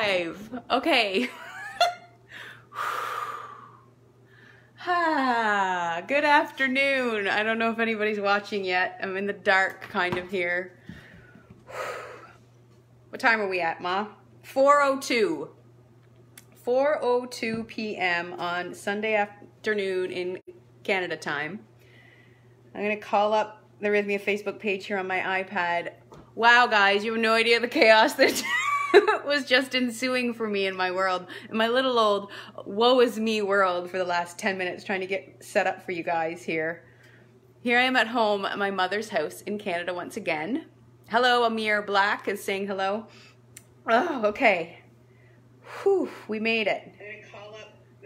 Okay. Good afternoon. I don't know if anybody's watching yet. I'm in the dark kind of here. What time are we at, Ma? 4:02. 4:02 p.m. on Sunday afternoon in Canada time. I'm going to call up the Rythmia Facebook page here on my iPad. Wow, guys, you have no idea the chaos that was just ensuing for me in my world, in my little old woe is me world for the last 10 minutes trying to get set up for you guys here. Here I am at home at my mother's house in Canada once again. Hello, Amir Black is saying hello. Oh, okay. Whew, we made it.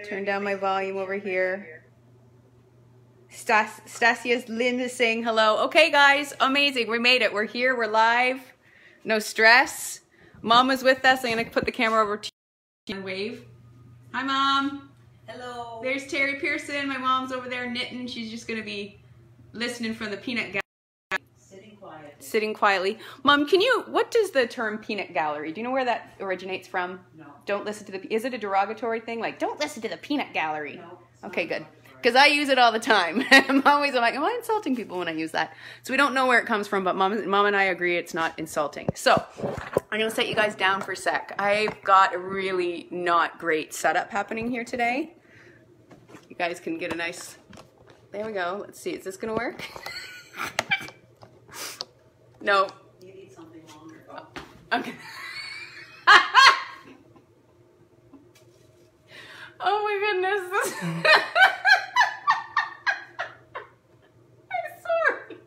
Turn down my volume over here. Stasia's Lynn is saying hello. Okay, guys, amazing. We made it. We're here. We're live. No stress. Mom is with us. I'm going to put the camera over to you and wave. Hi, Mom. Hello. There's Terry Pearson. My mom's over there knitting. She's just going to be listening from the peanut gallery. Sitting quietly. Mom, what does the term peanut gallery, do you know where that originates from? No. Don't listen to is it a derogatory thing? Like, don't listen to the peanut gallery. No. Okay, good. Because I use it all the time. I'm like, am I insulting people when I use that? So we don't know where it comes from, but Mom and I agree it's not insulting. So I'm going to set you guys down for a sec. I've got a really not great setup happening here today. You guys can get a nice, there we go. Let's see, is this going to work? No. You need something longer. Okay. Oh my goodness. I'm sorry.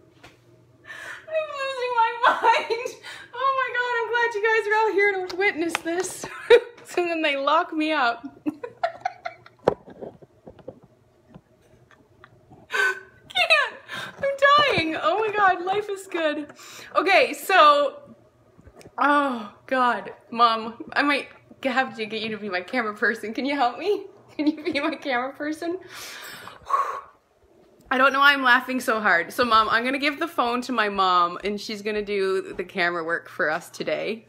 I'm losing my mind. Oh my God, I'm glad you guys are all here to witness this. So then they lock me up. Can't. I'm dying. Oh my God, life is good. Okay, so, oh God, Mom, I might have to get you to be my camera person. Can you help me? Can you be my camera person? I don't know why I'm laughing so hard. So Mom, I'm gonna give the phone to my mom and she's gonna do the camera work for us today.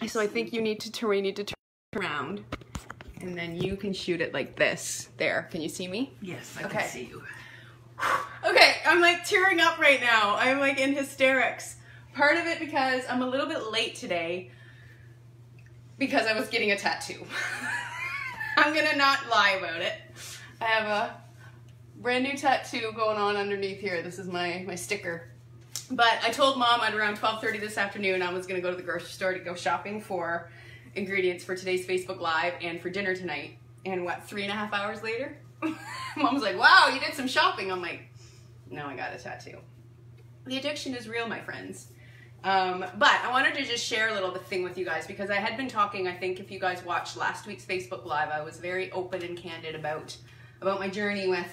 So I think you need to turn around and then you can shoot it like this. There, can you see me? Yes, I can see you. Okay, I'm like tearing up right now. I'm like in hysterics. Part of it because I'm a little bit late today because I was getting a tattoo. I'm gonna not lie about it. I have a brand new tattoo going on underneath here. This is my sticker. But I told Mom at around 12:30 this afternoon I was gonna go to the grocery store to go shopping for ingredients for today's Facebook Live and for dinner tonight. And what, 3.5 hours later? Mom's like, wow, you did some shopping. I'm like, no, I got a tattoo. The addiction is real, my friends. But I wanted to just share a little thing with you guys because I had been talking, I think if you guys watched last week's Facebook Live, I was very open and candid about my journey with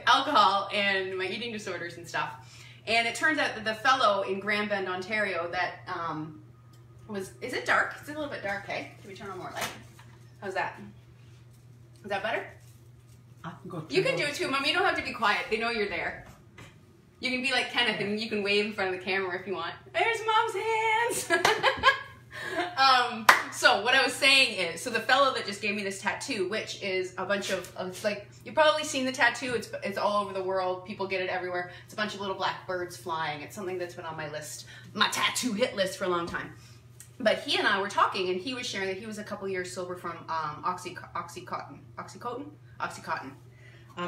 alcohol and my eating disorders and stuff. And it turns out that the fellow in Grand Bend, Ontario that is it dark? It's a little bit dark, hey? Can we turn on more light? How's that? Is that better? I can go. You can do it too, Mom. You don't have to be quiet. They know you're there. You can be like Kenneth and you can wave in front of the camera if you want. There's Mom's hands. So what I was saying is, so the fellow that just gave me this tattoo, which is a bunch of, it's like, you've probably seen the tattoo. It's all over the world. People get it everywhere. It's a bunch of little black birds flying. It's something that's been on my list, my tattoo hit list for a long time. But he and I were talking, and he was sharing that he was a couple years sober from Oxycontin.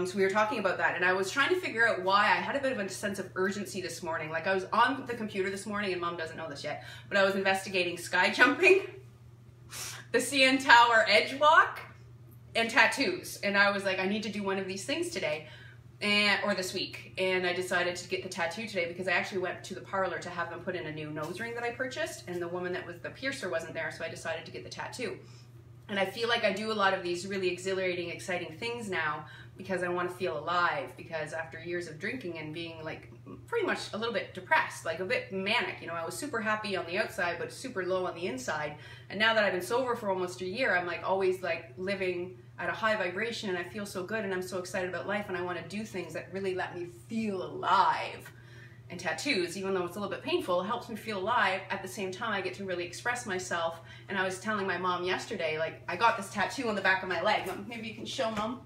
So we were talking about that, and I was trying to figure out why I had a bit of a sense of urgency this morning. Like I was on the computer this morning, and Mom doesn't know this yet, but I was investigating sky jumping, the CN Tower edge walk, and tattoos. And I was like, I need to do one of these things today. Or this week, and I decided to get the tattoo today because I actually went to the parlor to have them put in a new nose ring that I purchased, and the woman that was the piercer wasn't there, so I decided to get the tattoo. And I feel like I do a lot of these really exhilarating, exciting things now because I want to feel alive, because after years of drinking and being like pretty much a little bit depressed, like a bit manic, you know, I was super happy on the outside but super low on the inside, and now that I've been sober for almost a year, I'm like always like living at a high vibration, and I feel so good, and I'm so excited about life, and I want to do things that really let me feel alive. and tattoos, even though it's a little bit painful, it helps me feel alive. At the same time, I get to really express myself. And I was telling my mom yesterday, like, I got this tattoo on the back of my leg. Maybe you can show Mom.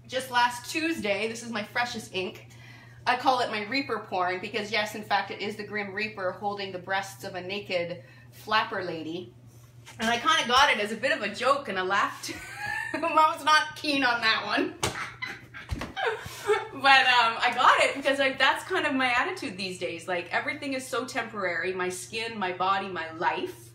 Just last Tuesday, this is my freshest ink. I call it my Reaper porn because, yes, in fact, it is the Grim Reaper holding the breasts of a naked flapper lady. And I kind of got it as a bit of a joke, and I laughed. Mom's not keen on that one. But I got it because that's kind of my attitude these days. Like, everything is so temporary. My skin, my body, my life.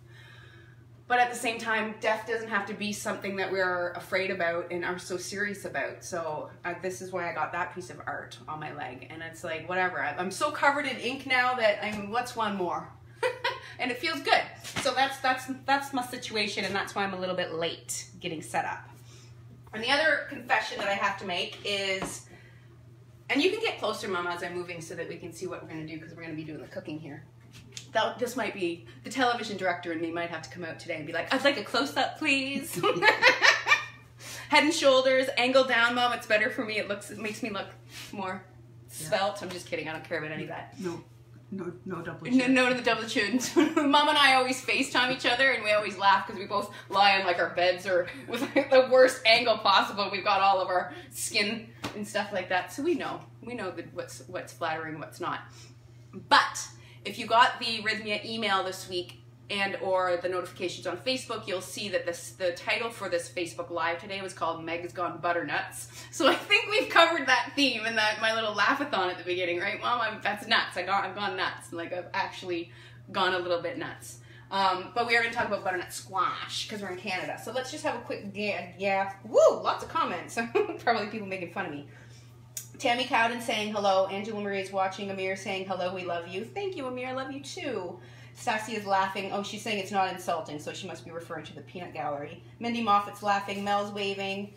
But at the same time, death doesn't have to be something that we're afraid about and are so serious about. So this is why I got that piece of art on my leg. And it's like, whatever. I'm so covered in ink now that what's one more? And it feels good. So that's my situation, and that's why I'm a little bit late getting set up. And the other confession that I have to make is, and you can get closer, Mom, as I'm moving so that we can see what we're going to do, because we're going to be doing the cooking here. This might be, the television director and me might have to come out today and be like, I'd like a close-up, please. Head and shoulders, angle down, Mom. It's better for me. It makes me look more svelte. I'm just kidding. I don't care about any of that. No double chin. No to the double chins. Mom and I always FaceTime each other, and we always laugh because we both lie on like our beds or with like the worst angle possible. We've got all of our skin and stuff like that, so we know that what's flattering, what's not. But if you got the Rythmia email this week and or the notifications on Facebook, you'll see that the title for this Facebook Live today was called Meg's Gone Butternutz. So I think we've covered that theme in my little laugh-a-thon at the beginning, right, Mom? That's nuts. I've gone nuts. Like, I've actually gone a little bit nuts. But we are going to talk about butternut squash because we're in Canada. So let's just have a quick woo, lots of comments. Probably people making fun of me. Tammy Cowden saying hello. Angela Marie is watching. Amir saying hello, we love you. Thank you, Amir, I love you too. Stassi is laughing. Oh, she's saying it's not insulting, so she must be referring to the peanut gallery. Mindy Moffat's laughing. Mel's waving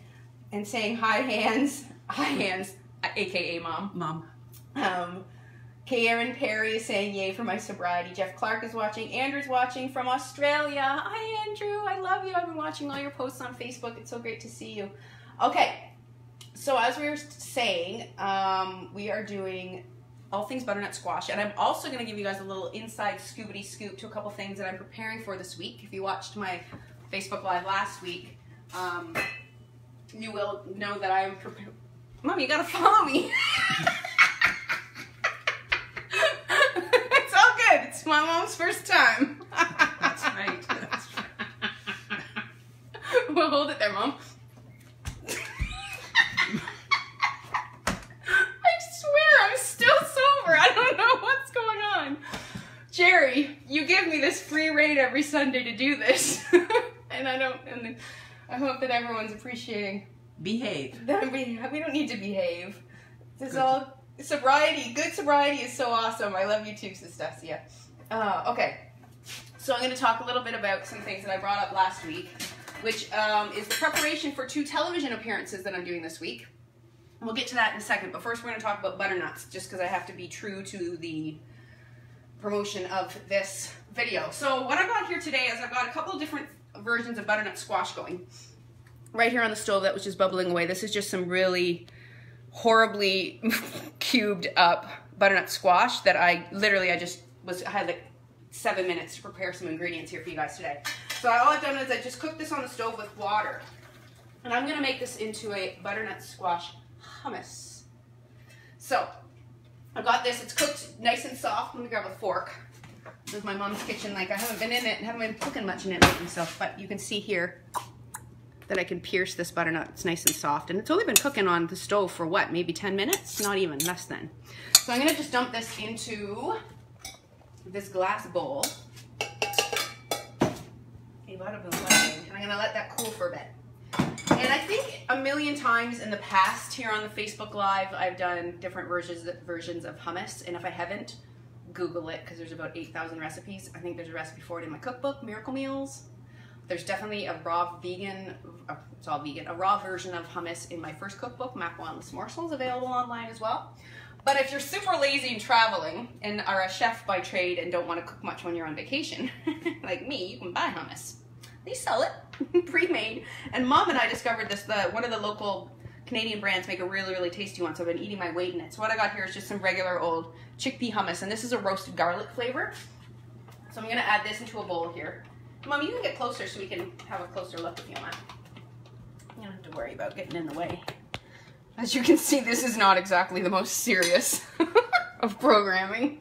and saying hi, hands. Hi, hands, a.k.a. Mom. Karen Perry is saying yay for my sobriety. Jeff Clark is watching. Andrew's watching from Australia. Hi, Andrew. I love you. I've been watching all your posts on Facebook. It's so great to see you. Okay, so as we were saying, we are doing all things butternut squash, and I'm also going to give you guys a little inside scoobity scoop to a couple things that I'm preparing for this week. If you watched my Facebook Live last week, you will know that I'm preparing. Mom, you gotta follow me. It's all good. It's my mom's first time. That's right. That's right. Well, hold it there, Mom. I don't know what's going on. Jerry, you give me this free reign every Sunday to do this. And I hope that everyone's appreciating. Behave. We don't need to behave. This is all sobriety. Good sobriety is so awesome. I love you too, Sistasia. Okay. So I'm going to talk a little bit about some things that I brought up last week, which is the preparation for 2 television appearances that I'm doing this week. We'll get to that in a second, but first we're going to talk about butternuts, just because I have to be true to the promotion of this video. So what I've got here today is I've got a couple of different versions of butternut squash going. Right here on the stove that was just bubbling away. This is just some really horribly cubed up butternut squash that I had like 7 minutes to prepare some ingredients here for you guys today. So all I've done is I just cooked this on the stove with water. And I'm going to make this into a butternut squash hummus. So I've got this. It's cooked nice and soft. Let me grab a fork. This is my mom's kitchen. Like, I haven't been in it and haven't been cooking much in it lately, but you can see here that I can pierce this butternut. It's nice and soft, and it's only been cooking on the stove for what, maybe 10 minutes? Not even, less than. So I'm gonna just dump this into this glass bowl. And I'm gonna let that cool for a bit. And I think a million times in the past here on the Facebook Live, I've done different versions of hummus, and if I haven't, Google it, because there's about 8,000 recipes. I think there's a recipe for it in my cookbook, Miracle Meals. There's definitely a raw vegan, it's all vegan, a raw version of hummus in my first cookbook, Macarons Morsels, available online as well. But if you're super lazy and traveling and are a chef by trade and don't want to cook much when you're on vacation, like me, you can buy hummus. They sell it pre-made. And Mom and I discovered this, one of the local Canadian brands make a really, really tasty one, so I've been eating my weight in it. So what I got here is just some regular old chickpea hummus, and this is a roasted garlic flavor. So I'm gonna add this into a bowl here. Mom, you can get closer so we can have a closer look if you want. You don't have to worry about getting in the way. As you can see, this is not exactly the most serious of programming.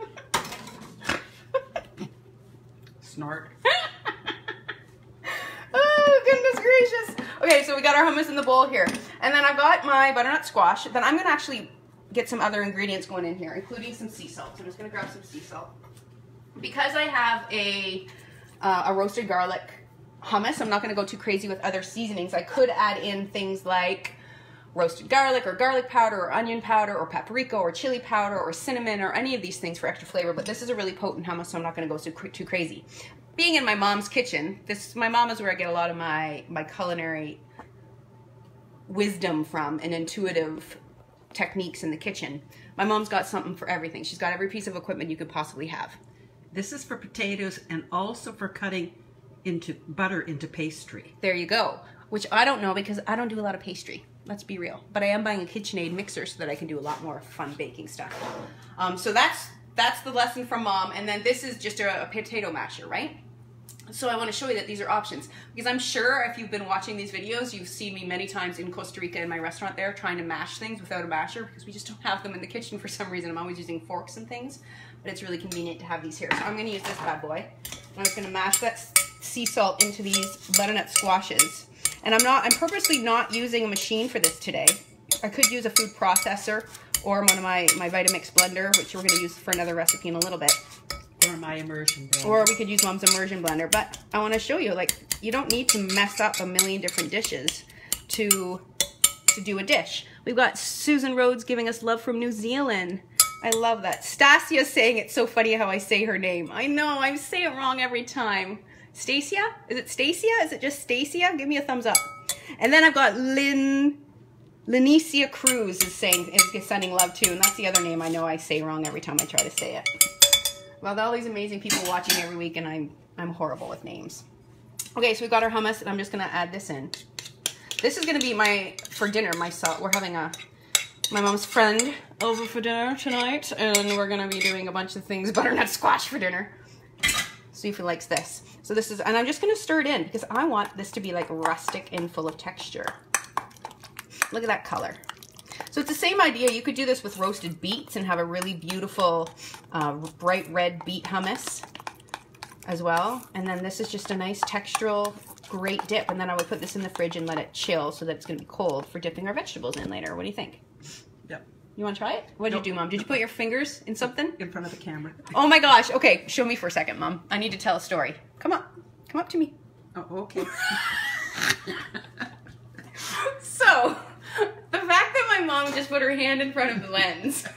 Snort. Oh, goodness gracious. Okay, so we got our hummus in the bowl here. And then I've got my butternut squash. Then I'm going to actually get some other ingredients going in here, including some sea salt. So I'm just going to grab some sea salt. Because I have a roasted garlic hummus, I'm not going to go too crazy with other seasonings. I could add in things like roasted garlic or garlic powder or onion powder or paprika or chili powder or cinnamon or any of these things for extra flavor, but this is a really potent hummus, so I'm not going to go too crazy. Being in my mom's kitchen, my mom is where I get a lot of my culinary wisdom from and intuitive techniques in the kitchen. My mom's got something for everything. She's got every piece of equipment you could possibly have. This is for potatoes and also for cutting into butter into pastry. There you go. Which I don't know because I don't do a lot of pastry. Let's be real. But I am buying a KitchenAid mixer so that I can do a lot more fun baking stuff. So that's the lesson from Mom. And then this is just a potato masher, right? So I want to show you that these are options. Because I'm sure if you've been watching these videos, you've seen me many times in Costa Rica in my restaurant there trying to mash things without a masher because we just don't have them in the kitchen for some reason. I'm always using forks and things. But it's really convenient to have these here. So I'm going to use this bad boy. I'm just going to mash that sea salt into these butternut squashes. And I'm purposely not using a machine for this today. I could use a food processor or one of my Vitamix blender, which we're going to use for another recipe in a little bit. Or my immersion blender. Or we could use Mom's immersion blender. But I want to show you, like, you don't need to mess up a million different dishes to do a dish. We've got Susan Rhodes giving us love from New Zealand. I love that. Stasia's saying it's so funny how I say her name. I know, I say it wrong every time. Stacia? Is it Stacia? Is it just Stacia? Give me a thumbs up. And then I've got Lenicia Cruz is sending love too, and that's the other name I know I say wrong every time I try to say it. Well, all these amazing people watching every week, and I'm horrible with names. Okay, so we've got our hummus, and I'm just gonna add this in. This is gonna be for dinner, we're having my mom's friend over for dinner tonight, and we're gonna be doing a bunch of things, butternut squash for dinner. See if he likes this. So this is, and I'm just gonna stir it in because I want this to be like rustic and full of texture. Look at that color. So it's the same idea. You could do this with roasted beets and have a really beautiful bright red beet hummus as well. And then this is just a nice textural, great dip. And then I would put this in the fridge and let it chill so that it's gonna be cold for dipping our vegetables in later. What do you think? Yep. You want to try it? What did you do, Mom? Did you put your fingers in something? In front of the camera. Oh my gosh. Okay, show me for a second, Mom. I need to tell a story. Come on. Come up to me. Oh, okay. So, the fact that my mom just put her hand in front of the lens.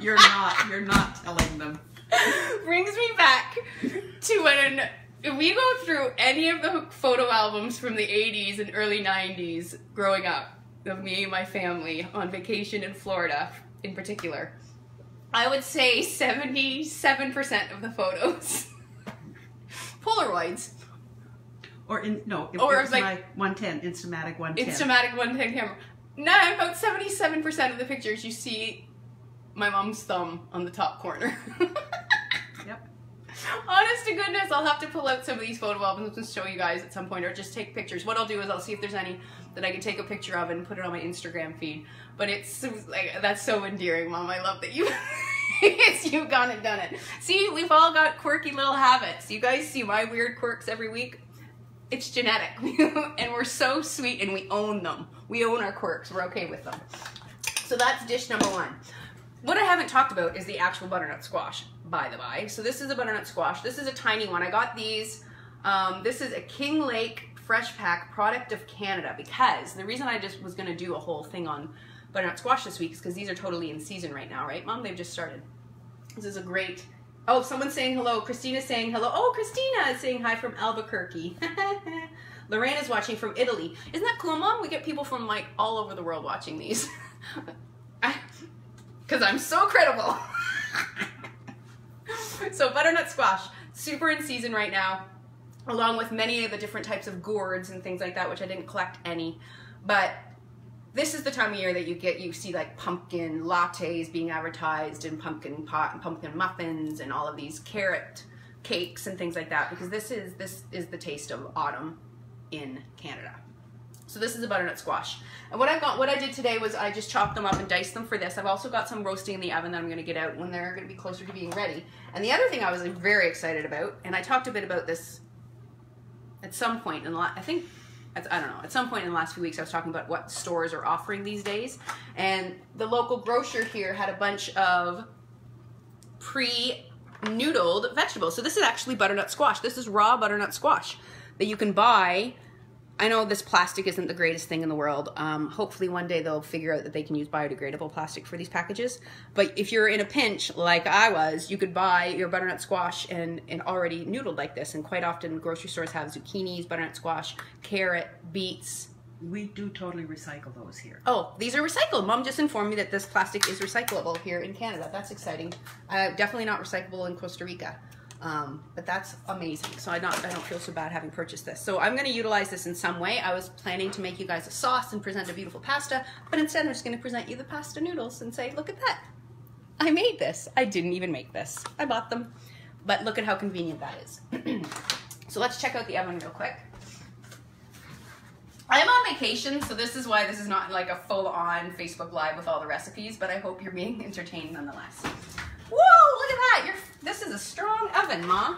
You're not telling them. Brings me back to when we go through any of the photo albums from the 80s and early 90s growing up. Of me and my family on vacation in Florida in particular. I would say 77% of the photos. Polaroids. Or it was like my 110, Instamatic 110. Instamatic 110 camera. No, about 77% of the pictures you see my mom's thumb on the top corner. Yep. Honest to goodness, I'll have to pull out some of these photo albums and show you guys at some point, or just take pictures. What I'll do is I'll see if there's any that I can take a picture of and put it on my Instagram feed. But it's like, that's so endearing, Mom. I love that you've gone and done it. See, we've all got quirky little habits. You guys see my weird quirks every week. It's genetic. And we're so sweet and we own them. We own our quirks. We're okay with them. So that's dish number one. What I haven't talked about is the actual butternut squash, by the by. So this is a butternut squash. This is a tiny one. I got these. This is a King Lake Fresh Pack product of Canada, because the reason I just was going to do a whole thing on butternut squash this week is because these are totally in season right now, right, Mom? They've just started. This is a great... Oh, someone's saying hello. Christina's saying hello. Oh, Christina is saying hi from Albuquerque. Lorraine is watching from Italy. Isn't that cool, Mom? We get people from, like, all over the world watching these. Because I'm so credible. So butternut squash, super in season right now, along with many of the different types of gourds and things like that, which I didn't collect any. But this is the time of year that you see like pumpkin lattes being advertised and pumpkin pot and pumpkin muffins and all of these carrot cakes and things like that, because this is the taste of autumn in Canada. So this is a butternut squash. And what I did today was I just chopped them up and diced them for this. I've also got some roasting in the oven that I'm going to get out when they're going to be closer to being ready. And the other thing I was very excited about, and I talked a bit about this at some point in the I don't know, at some point in the last few weeks I was talking about what stores are offering these days. And the local grocer here had a bunch of pre-noodled vegetables. So this is actually butternut squash. This is raw butternut squash that you can buy. I know this plastic isn't the greatest thing in the world. Hopefully one day they'll figure out that they can use biodegradable plastic for these packages. But if you're in a pinch like I was, you could buy your butternut squash and already noodled like this. And quite often grocery stores have zucchinis, butternut squash, carrot, beets. We do totally recycle those here. Oh, these are recycled. Mom just informed me that this plastic is recyclable here in Canada. That's exciting. Definitely not recyclable in Costa Rica. But that's amazing. So I don't feel so bad having purchased this. So I'm going to utilize this in some way. I was planning to make you guys a sauce and present a beautiful pasta, but instead I'm just going to present you the pasta noodles and say, look at that. I made this. I didn't even make this. I bought them. But look at how convenient that is. So let's check out the oven real quick. I am on vacation, so this is why this is not like a full-on Facebook Live with all the recipes, but I hope you're being entertained nonetheless. Whoa, look at that. This is a strong oven, Ma.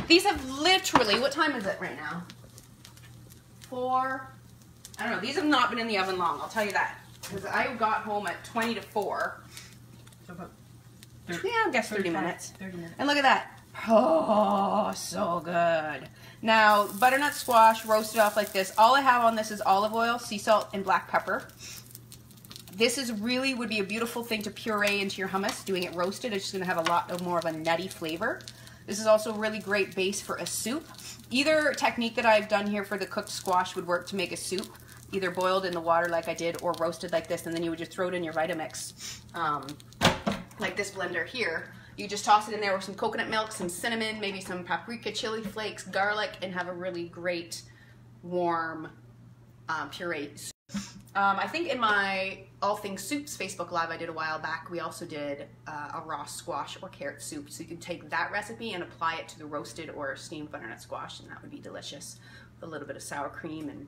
These have literally, what time is it right now? 4, I don't know. These have not been in the oven long, I'll tell you that. Because I got home at 20 to 4. So about I guess 30 minutes. 30 minutes. And look at that. Oh, so good. Now, butternut squash roasted off like this. All I have on this is olive oil, sea salt, and black pepper. This would be a beautiful thing to puree into your hummus. Doing it roasted, it's just going to have a lot more of a nutty flavor. This is also a really great base for a soup. Either technique that I've done here for the cooked squash would work to make a soup, either boiled in the water like I did or roasted like this, and then you would just throw it in your Vitamix, like this blender here. You just toss it in there with some coconut milk, some cinnamon, maybe some paprika, chili flakes, garlic, and have a really great warm puree soup. I think in my All Things Soups Facebook Live I did a while back, we also did a raw squash or carrot soup. So you can take that recipe and apply it to the roasted or steamed butternut squash, and that would be delicious. With a little bit of sour cream and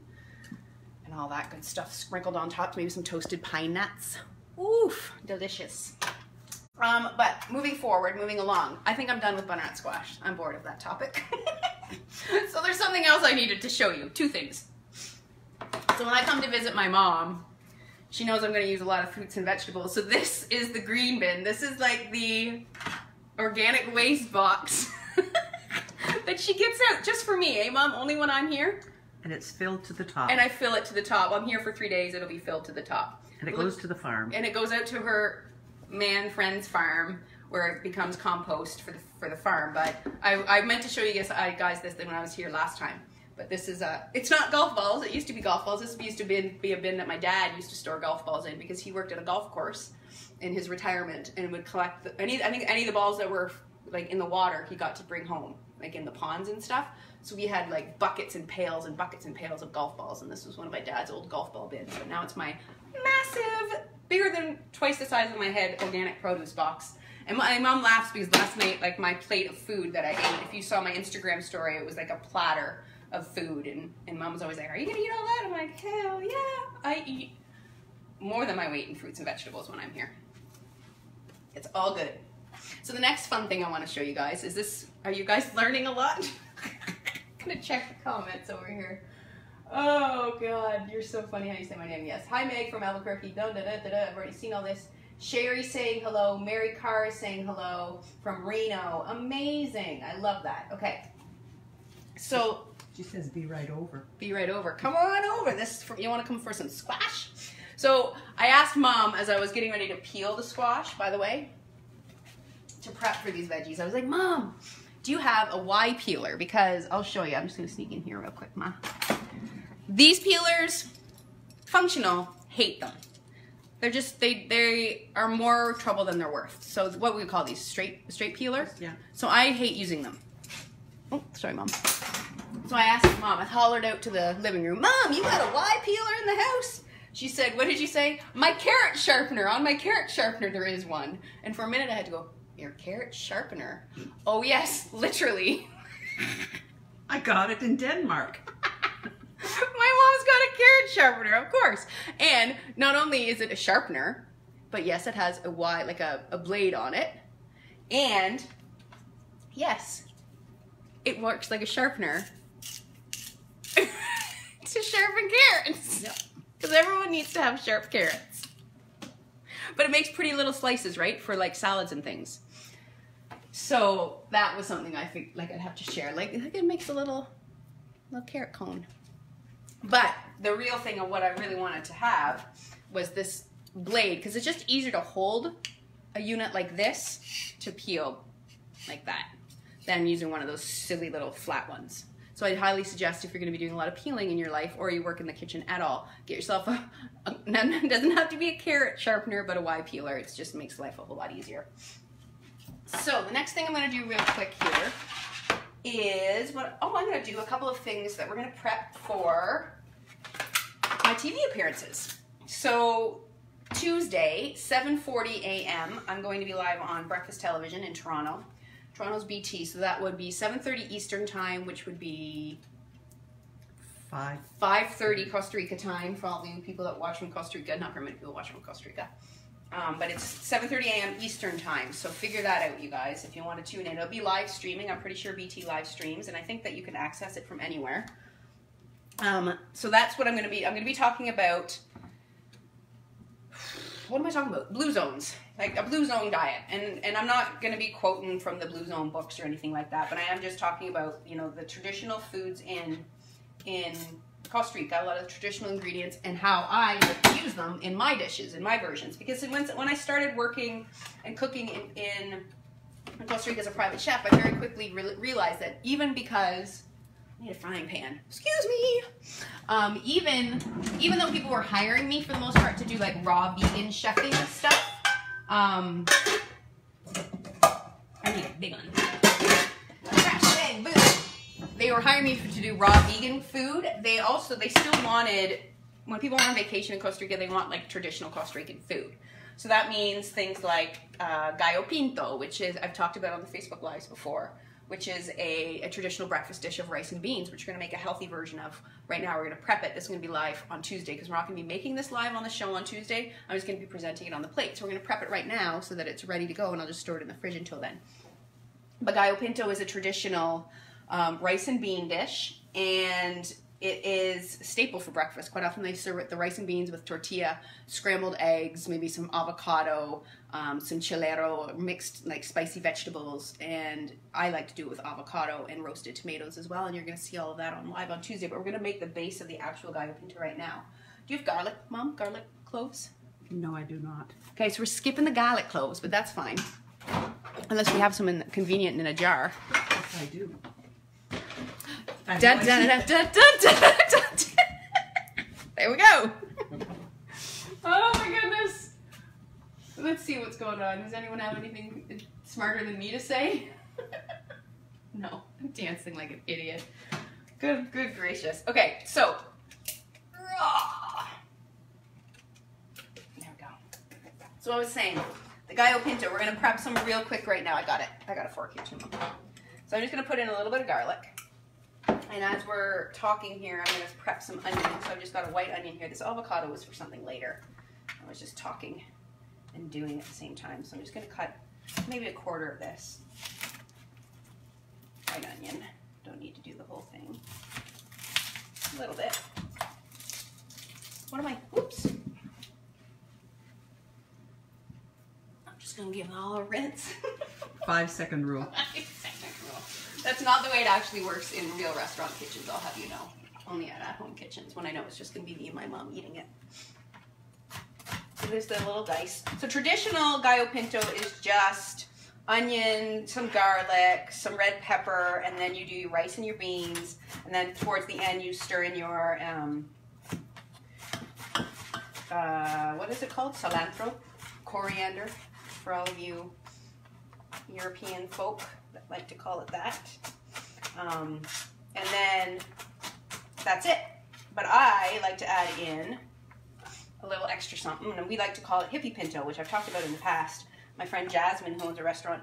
all that good stuff sprinkled on top, maybe some toasted pine nuts. Oof, delicious. But moving along, I think I'm done with butternut squash. I'm bored of that topic. So there's something else I needed to show you. 2 things. So when I come to visit my mom, she knows I'm going to use a lot of fruits and vegetables. So this is the green bin. This is like the organic waste box that she gets out just for me. Eh, Mom? Only when I'm here? And it's filled to the top. And I fill it to the top. I'm here for 3 days. It'll be filled to the top. And it goes to the farm. And it goes out to her friend's farm, where it becomes compost for the farm. But I meant to show you guys this when I was here last time. But this is it's not golf balls. It used to be golf balls. This used to be a bin that my dad used to store golf balls in, because he worked at a golf course in his retirement and would collect any of the balls that were like in the water, he got to bring home, like in the ponds and stuff. So we had like buckets and pails of golf balls, and this was one of my dad's old golf ball bins. But now it's my massive, bigger than twice the size of my head, organic produce box. And my mom laughs because last night, like my plate of food that I ate, if you saw my Instagram story, it was like a platter of food, and Mom was always like, are you gonna eat all that? I'm like, hell yeah, I eat more than my weight in fruits and vegetables when I'm here. It's all good. So the next fun thing I want to show you guys is this. Are you guys learning a lot? I'm gonna check the comments over here. Oh God, you're so funny how you say my name. Yes, hi Meg from Albuquerque. I've already seen all this. Sherry saying hello. Mary Carr is saying hello from Reno. Amazing, I love that. Okay, so she says, be right over. Be right over. Come on over. You want to come for some squash? So I asked Mom as I was getting ready to peel the squash, by the way, to prep for these veggies. I was like, Mom, do you have a Y peeler? Because I'll show you. I'm just going to sneak in here real quick, Ma. These peelers, functional, hate them. They're just, they are more trouble than they're worth. So what we call these, straight peeler? Yeah. So I hate using them. Oh, sorry, Mom. So I asked Mom, I hollered out to the living room, Mom, you got a Y peeler in the house? She said, what did you say? My carrot sharpener. On my carrot sharpener there is one. And for a minute I had to go, your carrot sharpener? Oh yes, literally. I got it in Denmark. My mom's got a carrot sharpener, of course. And not only is it a sharpener, but yes, it has a wide, like a blade on it. And yes, it works like a sharpener to sharpen carrots. Because everyone needs to have sharp carrots. But it makes pretty little slices, right? For like salads and things. So that was something I think like I'd have to share. Like it makes a little carrot cone. But the real thing of what I really wanted to have was this blade, because it's just easier to hold a unit like this to peel like that than using one of those silly little flat ones. So I'd highly suggest if you're going to be doing a lot of peeling in your life or you work in the kitchen at all, get yourself it doesn't have to be a carrot sharpener, but a Y peeler. It just makes life a whole lot easier. So the next thing I'm going to do real quick here is I'm going to do a couple of things that we're going to prep for my TV appearances. So Tuesday, 7:40 a.m., I'm going to be live on Breakfast Television in Toronto. Toronto's BT, so that would be 7:30 Eastern time, which would be 5:30 Costa Rica time for all the people that watch from Costa Rica. Not very many people watch from Costa Rica. But it's 7:30 a.m. Eastern time, so figure that out, you guys, if you want to tune in. It'll be live streaming. I'm pretty sure BT live streams, and I think that you can access it from anywhere. So that's what I'm going to be talking about. What am I talking about? Blue zones, like a blue zone diet. And I'm not going to be quoting from the Blue Zone books or anything like that, but I am just talking about, you know, the traditional foods in Costa Rica, a lot of traditional ingredients, and how I use them in my dishes, in my versions. Because when I started working and cooking in Costa Rica as a private chef, I very quickly realized that even because I need a frying pan. Excuse me. Even though people were hiring me for the most part to do like raw vegan chefing and stuff, I need a big one. They were hiring me to do raw vegan food. They still wanted, when people are on vacation in Costa Rica, they want like traditional Costa Rican food. So that means things like gallo pinto, which is, I've talked about on the Facebook Lives before, which is a traditional breakfast dish of rice and beans, which we're going to make a healthy version of. Right now, we're going to prep it. This is going to be live on Tuesday, because we're not going to be making this live on the show on Tuesday. I'm just going to be presenting it on the plate. So we're going to prep it right now so that it's ready to go, and I'll just store it in the fridge until then. But gallo pinto is a traditional rice and bean dish, and it is a staple for breakfast. Quite often they serve the rice and beans with tortilla, scrambled eggs, maybe some avocado, some chilero, mixed like spicy vegetables, and I like to do it with avocado and roasted tomatoes as well, and you're going to see all of that on live on Tuesday, but we're going to make the base of the actual gallo pinto right now. Do you have garlic, Mom? Garlic cloves? No, I do not. Okay, so we're skipping the garlic cloves, but that's fine. Unless we have some convenient in a jar. Yes, I do. There we go. Oh my goodness. Let's see what's going on. Does anyone have anything smarter than me to say? No, I'm dancing like an idiot. Good gracious. Okay, so. There we go. So I was saying, the gallo pinto, we're going to prep some real quick right now. I got it. I got a fork here too. So I'm just going to put in a little bit of garlic. And as we're talking here, I'm going to prep some onion. So I've just got a white onion here. This avocado was for something later. I was just talking and doing at the same time. So I'm just going to cut maybe a quarter of this white onion. Don't need to do the whole thing. A little bit. What am I? Oops. I'm just going to give it all a rinse. 5-second rule. 5-second rule. That's not the way it actually works in real restaurant kitchens, I'll have you know. Only at home kitchens, when I know it's just going to be me and my mom eating it. So there's the little dice. So traditional gallo pinto is just onion, some garlic, some red pepper, and then you do your rice and your beans. And then towards the end, you stir in your, what is it called? Cilantro, coriander, for all of you European folk that like to call it that. And then that's it. But I like to add in a little extra something, and we like to call it hippie pinto, which I've talked about in the past. My friend Jasmine, who owned a restaurant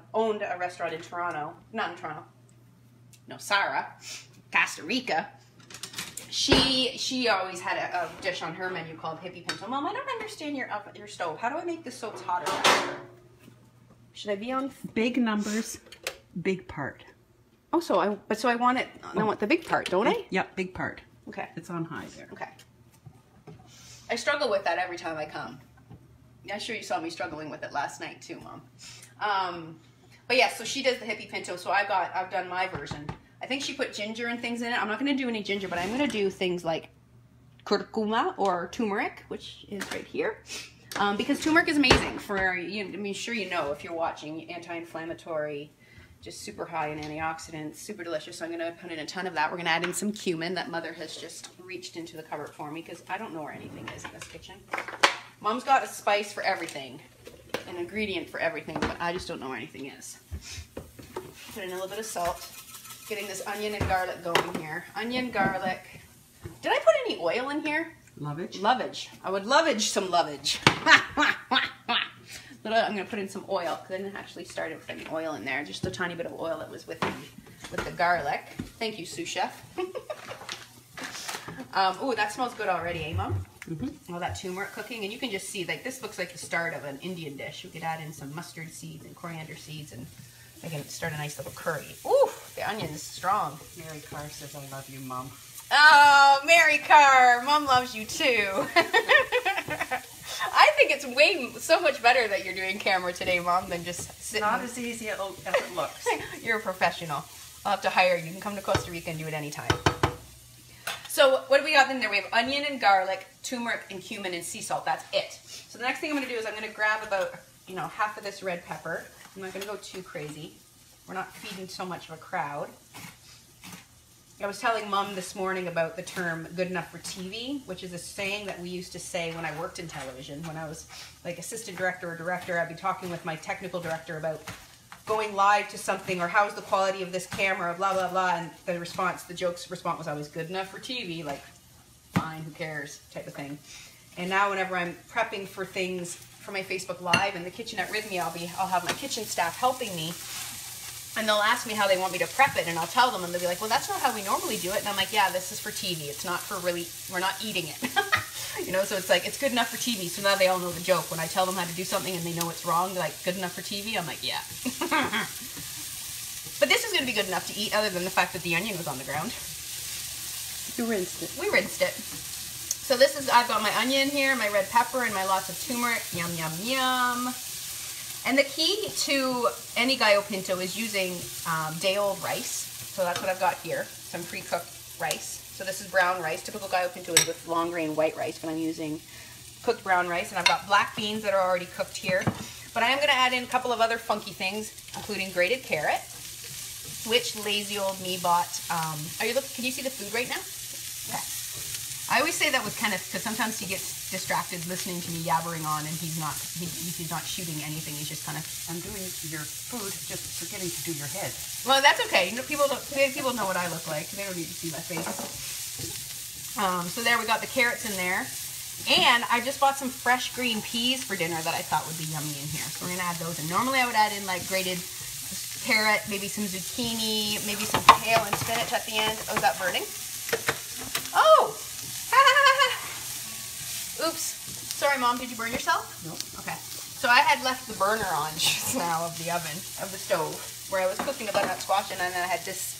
in Toronto, not in Toronto, no, Sarah, Costa Rica. She always had a dish on her menu called hippie pinto. Mom, I don't understand your stove. How do I make this so it's hotter faster? Should I be on big numbers, big part? Oh, so I want it. I want the big part, don't I? Yep, big part. Okay. It's on high there. Okay. I struggle with that every time I come. I'm sure you saw me struggling with it last night too, Mom. But yeah, so she does the hippie pinto. So I've done my version. I think she put ginger and things in it. I'm not going to do any ginger, but I'm going to do things like curcuma or turmeric, which is right here. Because turmeric is amazing for, sure you know if you're watching, anti-inflammatory, just super high in antioxidants, super delicious. So I'm going to put in a ton of that. We're going to add in some cumin that Mother has just reached into the cupboard for me because I don't know where anything is in this kitchen. Mom's got a spice for everything, an ingredient for everything, but I just don't know where anything is. Put in a little bit of salt. Getting this onion and garlic going here. Onion, garlic. Did I put any oil in here? Lovage. Lovage. I would lovage some lovage. I'm going to put in some oil because I didn't actually start putting oil in there. Just a tiny bit of oil that was with the garlic. Thank you, sous chef. Ooh, that smells good already, eh, Mom? Mm-hmm. All that turmeric cooking, and you can just see like this looks like the start of an Indian dish. We could add in some mustard seeds and coriander seeds and we can start a nice little curry. Ooh, the onion is strong. Mary Carr says, I love you, Mom. Oh, Mary Carr, Mom loves you too. I think it's so much better that you're doing camera today, Mom, than just sitting. Not as easy as it looks. You're a professional. I'll have to hire you. You can come to Costa Rica and do it anytime. So what do we got in there? We have onion and garlic, turmeric and cumin and sea salt. That's it. So the next thing I'm going to do is I'm going to grab about, half of this red pepper. I'm not going to go too crazy. We're not feeding so much of a crowd. I was telling Mom this morning about the term good enough for TV, which is a saying that we used to say when I worked in television. When I was like assistant director or director, I'd be talking with my technical director about going live to something or how's the quality of this camera, blah, blah, blah. And the joke's response was always good enough for TV, like fine, who cares type of thing. And now whenever I'm prepping for things for my Facebook Live in the kitchen at Rythmia, I'll have my kitchen staff helping me. And they'll ask me how they want me to prep it, and I'll tell them, and they'll be like, well, that's not how we normally do it. And I'm like, yeah, this is for TV. It's not for we're not eating it. So it's like, it's good enough for TV. So now they all know the joke. When I tell them how to do something and they know it's wrong, they're like, good enough for TV? I'm like, yeah. But this is going to be good enough to eat other than the fact that the onion was on the ground. You rinsed it. We rinsed it. So I've got my onion here, my red pepper, and my lots of turmeric. Yum, yum, yum. And the key to any gallo pinto is using day-old rice. So that's what I've got here, some pre-cooked rice. So this is brown rice. Typical gallo pinto is with long grain white rice, but I'm using cooked brown rice. And I've got black beans that are already cooked here. But I am going to add in a couple of other funky things, including grated carrot, which lazy old me bought. Can you see the food right now? Okay. I always say that with Kenneth because sometimes he gets distracted listening to me yabbering on, and he's not shooting anything. He's just kind of. I'm doing your food, just forgetting to do your head. Well, that's okay. People know what I look like. They don't need to see my face. So there we got the carrots in there, and I just bought some fresh green peas for dinner that I thought would be yummy in here. So we're gonna add those in. Normally I would add in like grated carrot, maybe some zucchini, maybe some kale and spinach at the end. Oh, is that burning? Oh. Oops. Sorry, Mom. Did you burn yourself? No. Okay. So I had left the burner on just now of the oven, of the stove, where I was cooking a butternut squash, and then I had this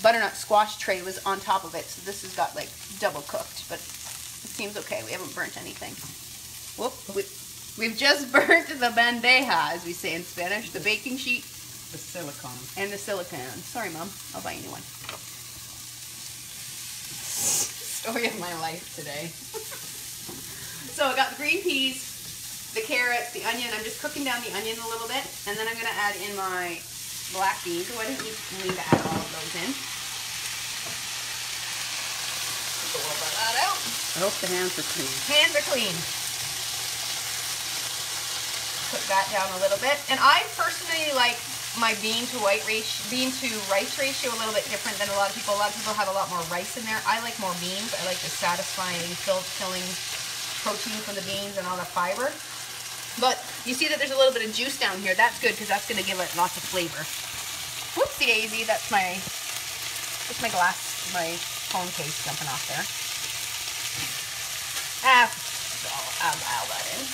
butternut squash tray was on top of it. So this has got like double cooked, but it seems okay. We haven't burnt anything. Whoop. We've just burnt the bandeja, as we say in Spanish, the baking sheet. The silicone. And the silicone. Sorry, Mom. I'll buy a new one. Story of my life today. So I got the green peas, the carrots, the onion. I'm just cooking down the onion a little bit, and then I'm going to add in my black beans. So I didn't need to add all of those in. Take a little bit of that out. I hope the hands are clean. Hands are clean. Put that down a little bit. And I personally like my bean to rice ratio a little bit different than a lot of people. A lot of people have a lot more rice in there. I like more beans. I like the satisfying, filling protein from the beans and all the fiber. But you see that there's a little bit of juice down here. That's good because that's going to give it lots of flavor. Whoopsie daisy, that's my glass, my phone case jumping off there. So I'll add that in.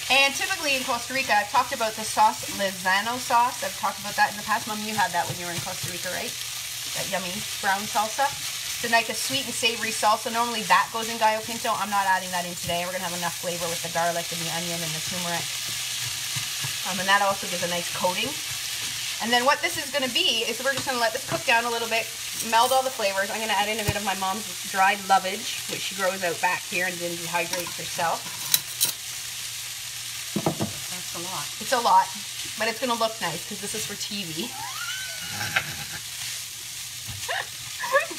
And typically in Costa Rica, I've talked about the sauce, Lizano sauce. I've talked about that in the past. Mom, you had that when you were in Costa Rica, right? That yummy brown salsa. It's like a sweet and savory salsa. Normally that goes in gallo pinto. I'm not adding that in today. We're going to have enough flavor with the garlic and the onion and the turmeric. And that also gives a nice coating. And then what this is going to be is we're just going to let this cook down a little bit, meld all the flavors. I'm going to add in a bit of my mom's dried lovage, which she grows out back here and then dehydrates herself. That's a lot. It's a lot, but it's going to look nice because this is for TV.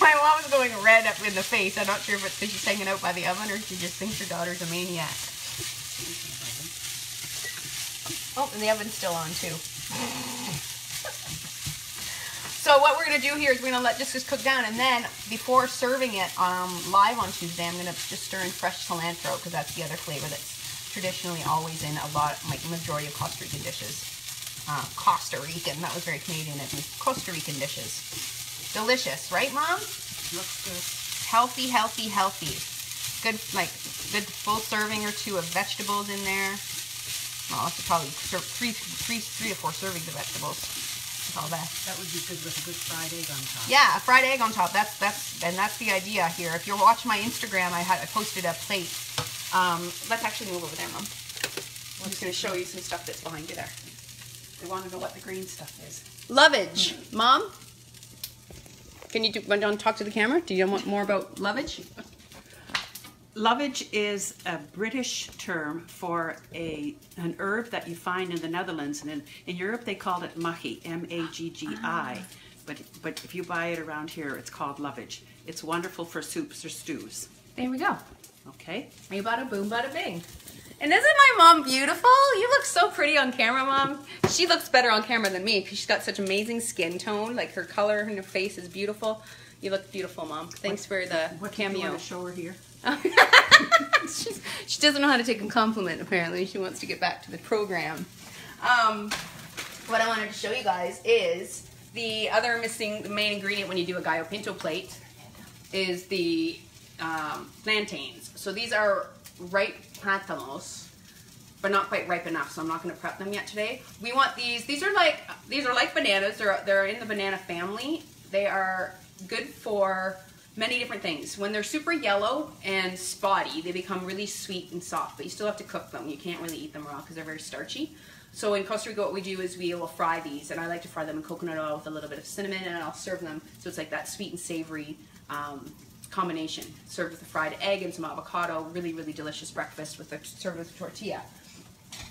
My mom's going red up in the face. I'm not sure if it's because she's hanging out by the oven or she just thinks her daughter's a maniac. Oh, and the oven's still on too. So what we're going to do here is we're going to let this just cook down, and then before serving it live on Tuesday, I'm going to just stir in fresh cilantro because that's the other flavor that's traditionally always in a lot, like majority of Costa Rican dishes. Costa Rican, that was very Canadian of me. Costa Rican dishes. Delicious, right, Mom? Looks good. Healthy, healthy, healthy. Good, like, good full serving or two of vegetables in there. Well, I should probably serve three to four servings of vegetables. All that. That would be good with a good fried egg on top. Yeah, a fried egg on top. That's the idea here. If you're watching my Instagram, I posted a plate. Let's actually move over there, Mom. I'm just going to show you some stuff that's behind you there. They want to know what the green stuff is. Lovage, Mom. Can you want to talk to the camera? Do you want more about lovage? Lovage is a British term for an herb that you find in the Netherlands, and in Europe they called it maggi, M-A-G-G-I. But if you buy it around here, it's called lovage. It's wonderful for soups or stews. There we go. Okay. You bada boom, bada bing. And isn't my mom beautiful? You look so pretty on camera, Mom. She looks better on camera than me because she's got such amazing skin tone. Like her color and her face is beautiful. You look beautiful, Mom. Thanks for the cameo. What do you want to show her here? She doesn't know how to take a compliment, apparently. She wants to get back to the program. What I wanted to show you guys is the other the main ingredient when you do a gallo pinto plate is the plantains. So these are ripe plátanos, but not quite ripe enough, so I'm not going to prep them yet today. We want these. These are like bananas. They're in the banana family. They are good for many different things. When they're super yellow and spotty, they become really sweet and soft, but you still have to cook them. You can't really eat them raw because they're very starchy. So in Costa Rica, what we do is we will fry these, and I like to fry them in coconut oil with a little bit of cinnamon, and I'll serve them so it's like that sweet and savory combination. Served with a fried egg and some avocado. Really, really delicious breakfast served with a tortilla.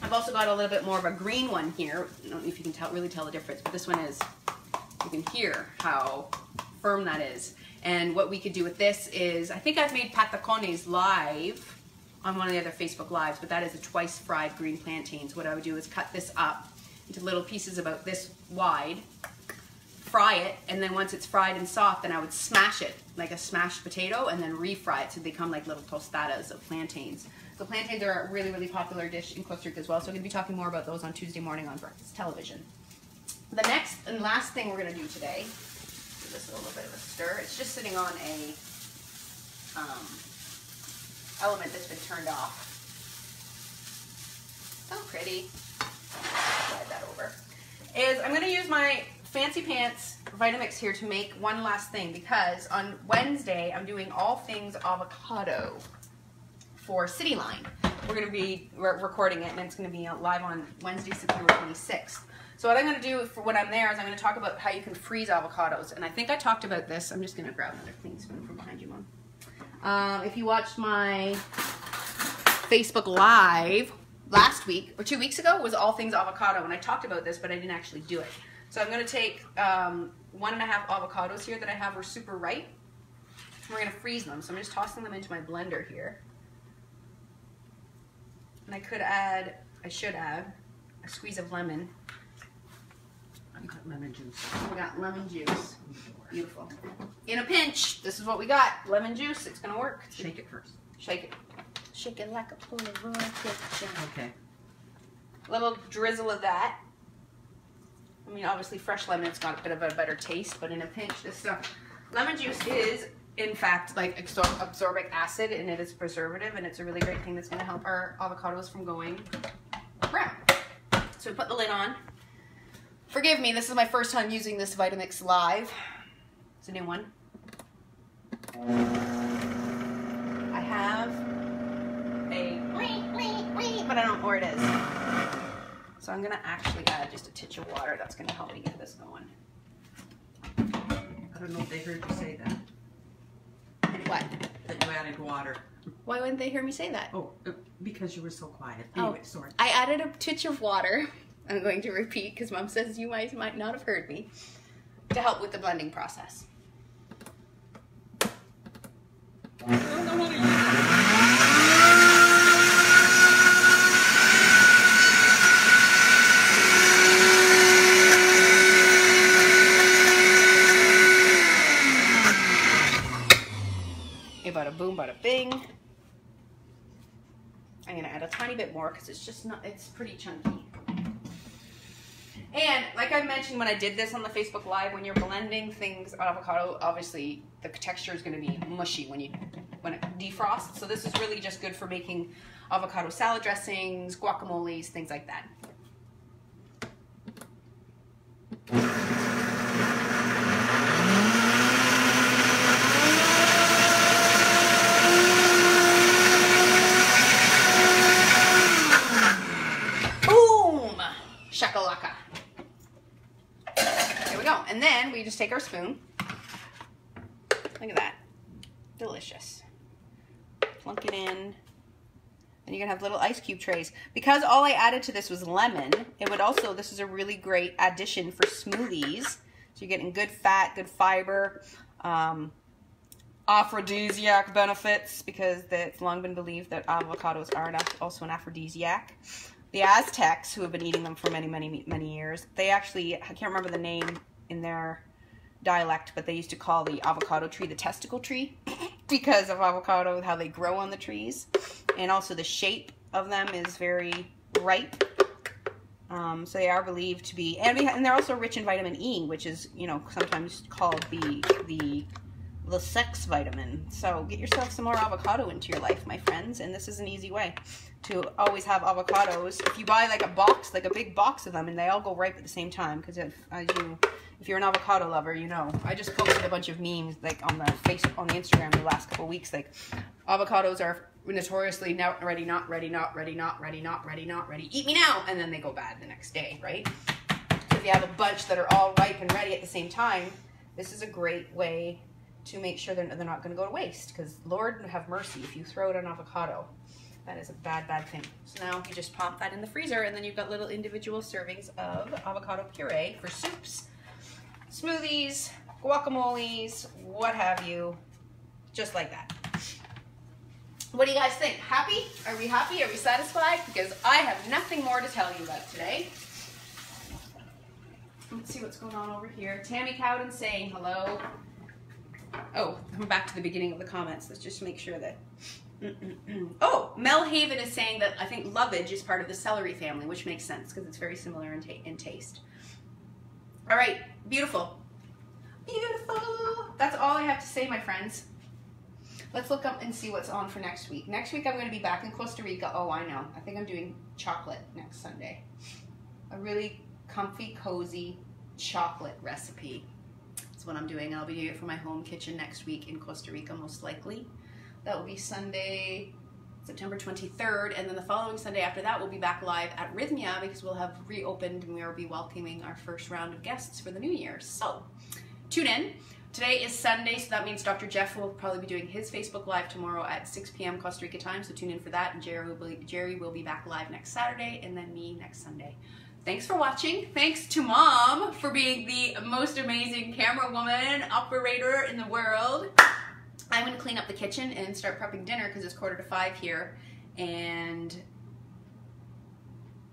I've also got a little bit more of a green one here. I don't know if you can really tell the difference, but this one is, you can hear how firm that is. And what we could do with this is, I think I've made patacones live on one of the other Facebook Lives, but that is a twice fried green plantains. What I would do is cut this up into little pieces about this wide, fry it, and then once it's fried and soft, then I would smash it like a smashed potato and then refry it so they become like little tostadas of plantains. So plantains are a really, really popular dish in Costa Rica as well, so I'm going to be talking more about those on Tuesday morning on breakfast television. The next and last thing we're going to do today, give this a little bit of a stir. It's just sitting on a element that's been turned off. So pretty. Slide that over. I'm going to use my Fancy Pants Vitamix here to make one last thing, because on Wednesday I'm doing all things avocado for Cityline. We're going to be recording it, and it's going to be live on Wednesday, September 26th. So what I'm going to do for when I'm there is I'm going to talk about how you can freeze avocados. And I think I talked about this. I'm just going to grab another clean spoon from behind you, Mom. If you watched my Facebook Live last week, or 2 weeks ago, it was all things avocado. And I talked about this, but I didn't actually do it. So I'm going to take 1.5 avocados here that I have are super ripe. And we're going to freeze them. So I'm just tossing them into my blender here. And I should add a squeeze of lemon. I've got lemon juice. We got lemon juice. Beautiful. In a pinch, this is what we got. Lemon juice. It's going to work. Shake it first. Shake it. Shake it like a Polaroid picture. Okay. A little drizzle of that. I mean, obviously fresh lemon's got a bit of a better taste, but in a pinch, this stuff. Lemon juice is, in fact, like absorbic acid, and it is preservative, and it's a really great thing that's going to help our avocados from going brown. So we put the lid on. Forgive me, this is my first time using this Vitamix Live. It's a new one. I have a, but I don't know where it is. So I'm gonna actually add just a titch of water. That's gonna help me get this going. I don't know if they heard you say that. What? That you added water. Why wouldn't they hear me say that? Oh, because you were so quiet. Anyway, sorry. I added a titch of water. I'm going to repeat because Mom says you might not have heard me, to help with the blending process. I don't know how to use it. Bada boom, bada bing. I'm gonna add a tiny bit more because it's just not, it's pretty chunky. And like I mentioned when I did this on the Facebook Live, when you're blending things on avocado, obviously the texture is gonna be mushy when it defrosts. So this is really just good for making avocado salad dressings, guacamoles, things like that. Shakalaka. There we go. And then we just take our spoon. Look at that. Delicious. Plunk it in. And you're going to have little ice cube trays. Because all I added to this was lemon, it would also, this is a really great addition for smoothies. So you're getting good fat, good fiber, aphrodisiac benefits, because it's long been believed that avocados are also an aphrodisiac. The Aztecs, who have been eating them for many, many, many years, they actually, I can't remember the name in their dialect, but they used to call the avocado tree the testicle tree because of avocado, how they grow on the trees. And also the shape of them is very ripe. So they are believed to be, and they're also rich in vitamin E, which is, you know, sometimes called the sex vitamin. So get yourself some more avocado into your life, my friends, and this is an easy way to always have avocados. If you buy like a box, like a big box of them, and they all go ripe at the same time, because if you're an avocado lover, you know. I just posted a bunch of memes like on the Instagram the last couple of weeks, like avocados are notoriously not ready, not ready, not ready, not ready, not ready, not ready, eat me now, and then they go bad the next day, right? So if you have a bunch that are all ripe and ready at the same time, this is a great way to make sure they're not going to go to waste, because Lord have mercy if you throw it on avocado. That is a bad, bad thing. So now you just pop that in the freezer, and then you've got little individual servings of avocado puree for soups, smoothies, guacamoles, what have you, just like that. What do you guys think? Happy? Are we happy? Are we satisfied? Because I have nothing more to tell you about today. Let's see what's going on over here. Tammy Cowden saying hello. Oh, I'm back to the beginning of the comments. Let's just make sure that... Oh, Mel Haven is saying that I think lovage is part of the celery family, which makes sense because it's very similar in taste. All right, beautiful. Beautiful. That's all I have to say, my friends. Let's look up and see what's on for next week. Next week I'm going to be back in Costa Rica. Oh, I know. I think I'm doing chocolate next Sunday. A really comfy, cozy chocolate recipe. That's what I'm doing. I'll be doing it for my home kitchen next week in Costa Rica, most likely. That will be Sunday, September 23rd, and then the following Sunday after that we'll be back live at Rythmia because we'll have reopened and we'll be welcoming our first round of guests for the new year. So tune in. Today is Sunday, so that means Dr. Jeff will probably be doing his Facebook Live tomorrow at 6 p.m. Costa Rica time, so tune in for that, and Jerry will be back live next Saturday, and then me next Sunday. Thanks for watching. Thanks to Mom for being the most amazing camera woman, operator in the world. I'm going to clean up the kitchen and start prepping dinner because it's 4:45 here, and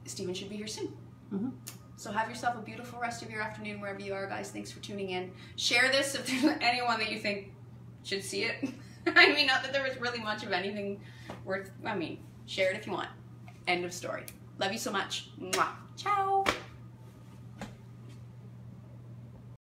Steven should be here soon. Mm-hmm. So have yourself a beautiful rest of your afternoon wherever you are, guys. Thanks for tuning in. Share this if there's anyone that you think should see it. I mean, not that there was really much of anything worth, I mean, share it if you want. End of story. Love you so much. Mwah. Ciao.